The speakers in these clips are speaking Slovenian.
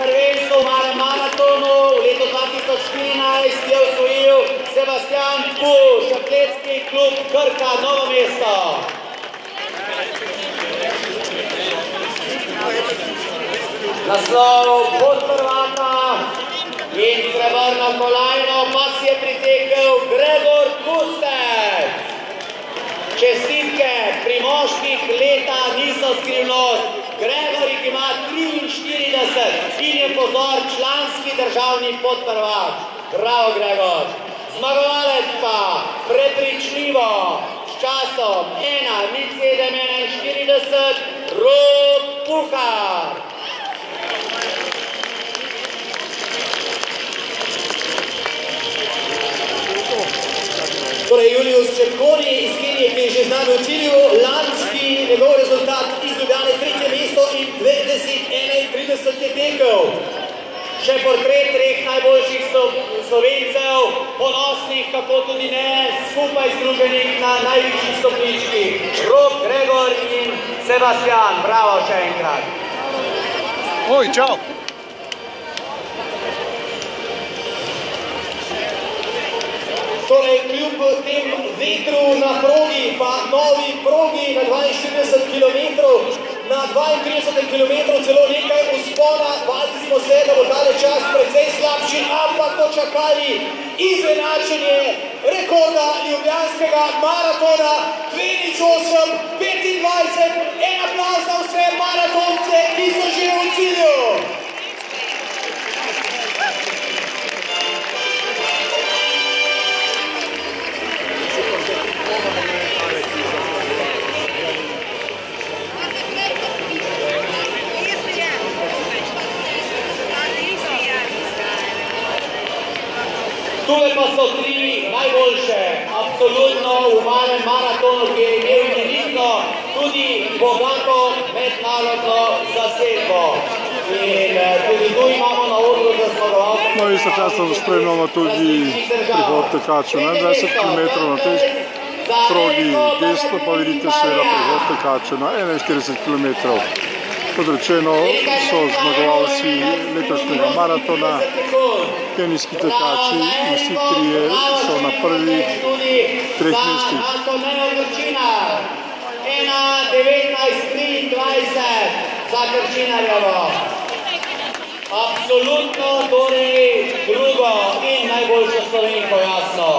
prvenstvo v malem maratonu v letu 2014 je osvojil Sebastian Puš, atletski klub Krka Novo mesto. Naslov podprvaka in srebrno kolajno pa si je pritekel Gregor Kustec. Čestitke pri moških leta niso skrivnost. Gregor jih ima 43 in je pozor članski državni podprvak. Bravo, Gregor. Zmagovalec pa prepričljivo s časom 1:07:41 Rok Puhar. Torej, Julius Čepkoni iz Kenije, ki je že znan v cilju, lanski njegov rezultat iz Ljubljane 3. mesto in 20:31 je tekel. Še portret treh najboljših Slovencev, ponosnih, kako tudi ne, skupaj združenih na najvišji stopnički. Rok, Gregor in Sebastian. Bravo še enkrat. Oj, čau! Torej, kljub tem vetru na progi, pa novi progi na 42 km, na 32 km celo nekaj vzpona, bali smo se, da bo tale čas precej slabši, ampak dočakali izenačenje rekorda ljubljanskega maratona 2:08:25. En aplavz za vse maratonce, ki so že v cilju. Tule pa so tri najboljše, absolutno v malem maratonu, ki je imel veliko, tudi bogato mednarodno zasedbo. In tudi tu imamo na odru za zmagovalce. No, istočasno spremljamo tudi prihod tekačev na 20 km na tej progi, desno pa vidite seveda prihod tekačev na 41 km. Kot rečeno, so zmagovalci letošnjega maratona, kenijski tekači in vsi trije so na prvih treh mestih. 1:19:23 za Krčinarjevo. Absolutno torej drugo in najboljšo Slovenko, jasno.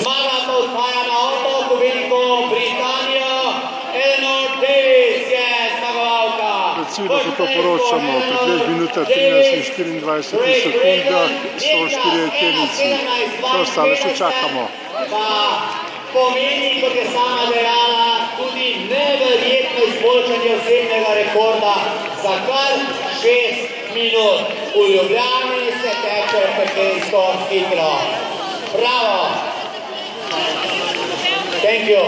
Zmaga pa odhaja na otok v Veliko Britanijo. Eleanor Davis je zmagovalka. Recimo, ko to poročamo, pri 2 minutah 13 in 24 sekundah so 4 Kenijci. Vse ostale še čakamo. Pa pomeni, kot je sama dejala, tudi neverjetno izboljšanje osebnega rekorda za kar 6 minut. V Ljubljani se teče peklensko hitro. Bravo! Thank you.